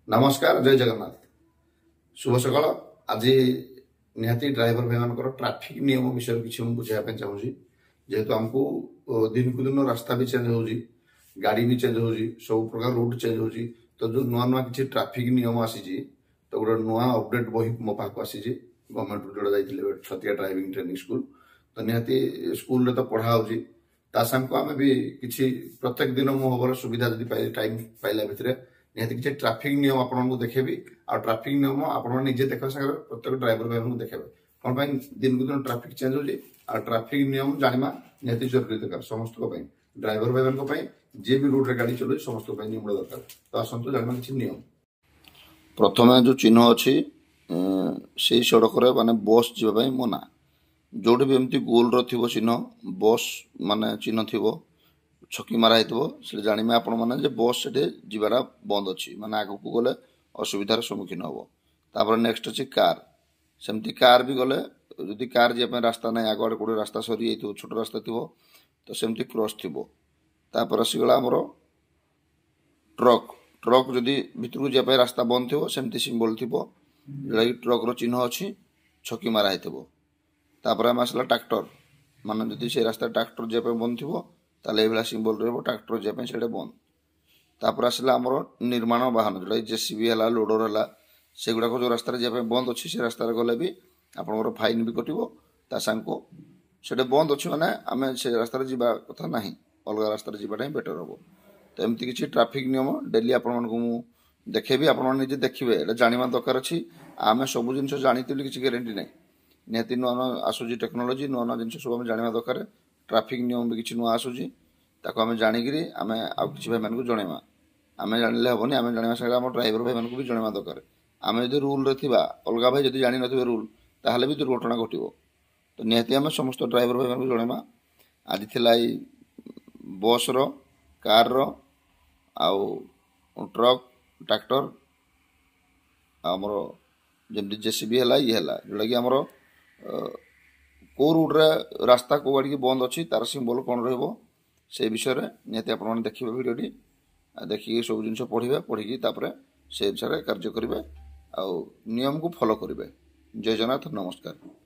नमस्कार जय जगन्नाथ शुभ सकाल आज निहाती ड्राइवर भाई मान ट्राफिक नियम विषय किसी बुझाई चाहिए जेहेतु आमको दिन को दिन रास्ता भी चेंज हो गाड़ी भी चेंज हो सब प्रकार रूट चेंज हो तो जो नुआ नुआ किसी ट्राफिक नियम आसी तो गोटे नुआ अपडेट बही मो पाक आसी गवर्नमेंट जोड़ा जाइए छतिया ड्राइविंग ट्रेनिंग स्कूल तो निहाती स्कूल तो पढ़ा हो आम भी किसी प्रत्येक दिन मो हबर सुविधा जब टाइम पाइला भितर निहाती किसी ट्राफिक नियम आपको देखेबी आ ट्राफिक नियम आपण निजे देखा सागर प्रत्येक ड्राइवर भाई देखेबे कौन दिन को दिन ट्राफिक चेंज हो ट्राफिक नियम जाना निहाती जरूरी दरकार समस्त ड्राइवर भाई जी भी रूट रे गाड़ी चलो समस्त नियम दरकार तो आसतु जाना किसी नियम प्रथम जो चिन्ह अच्छी से सड़क माने बस जावाई मना जोटे भी एमती गोल रो चिन्ह बस माने चिन्ह थी छकी मारा से जाने आपण मैंने बस से जीवार बंद अच्छी माने आग को गले असुविधार सम्मुखीन हम तापर नेक्स्ट अच्छी कार सेमती कार भी गले जदि कार जाए रास्ता ना आग गोटे रास्ता सरी जाइए छोट रास्ता थी तो सेमती क्रॉस थी तापर आसीगला आमर ट्रक ट्रक जदि भितर को जाए रास्ता बंद थी सेमती सिंबल थी जोटा ट्रक रो चिन्ह अच्छी छकी मारा तापर आम आसला ट्रैक्टर माने जदि से रास्ता ट्रैक्टर जाए बंद थी ताले ये सिंबल रहा ट्रैक्टर जाए से बंद तापर आसला आमर निर्माण वाहन जोटा जेसीबी है लोडर है से गुड़ाक जो रास्ता जाए बंद अच्छी से रास्तार गले भी आपंकर फाइन भी कटो तासांको से बंद अच्छी मैंने आम से रास्तार जावा कथा ना अलग रास्तार जावाटा ही बेटर हम तो एमती किसी ट्राफिक नियम डेली आपण को देखेबी आपण देखिए जाना दरकार अच्छी आम सब जिन जानी किसी ग्यारंटी ना निहाती नुआ नुआ आसूँ टेक्नोलोजी नुआ नुआ जिन सब आम जाना दरकार ट्राफिक नियम भी किसी नुआ आसूँ ताको आम जानिकी आम आउ किसी भाई मानक जनवा आम जाने हेनी आम जाना सागर आम ड्राइवर भाई मानक भी जनवा दरकार आम जो रूल रे अलग भाई जब जानी न रूल ताहले भी दुर्घटना घटो तो निहाती आम समस्त ड्राइवर भाई मानक जनवा आज थिला बस रो कार रो आउ ट्रक ट्रैक्टर आमर जमी जेसीबी है ये है जोटा कि आमर कौ रूट्रे रास्ता कौ गाड़ी बंद अच्छी तार सिंबल कौन रे विषय में निहाती आप देखिए भिडियोटी देखिए सब जिन पढ़े पढ़ी से अनुसार कार्य करेंगे आउ नियम को फॉलो करेंगे जय जगन्नाथ नमस्कार।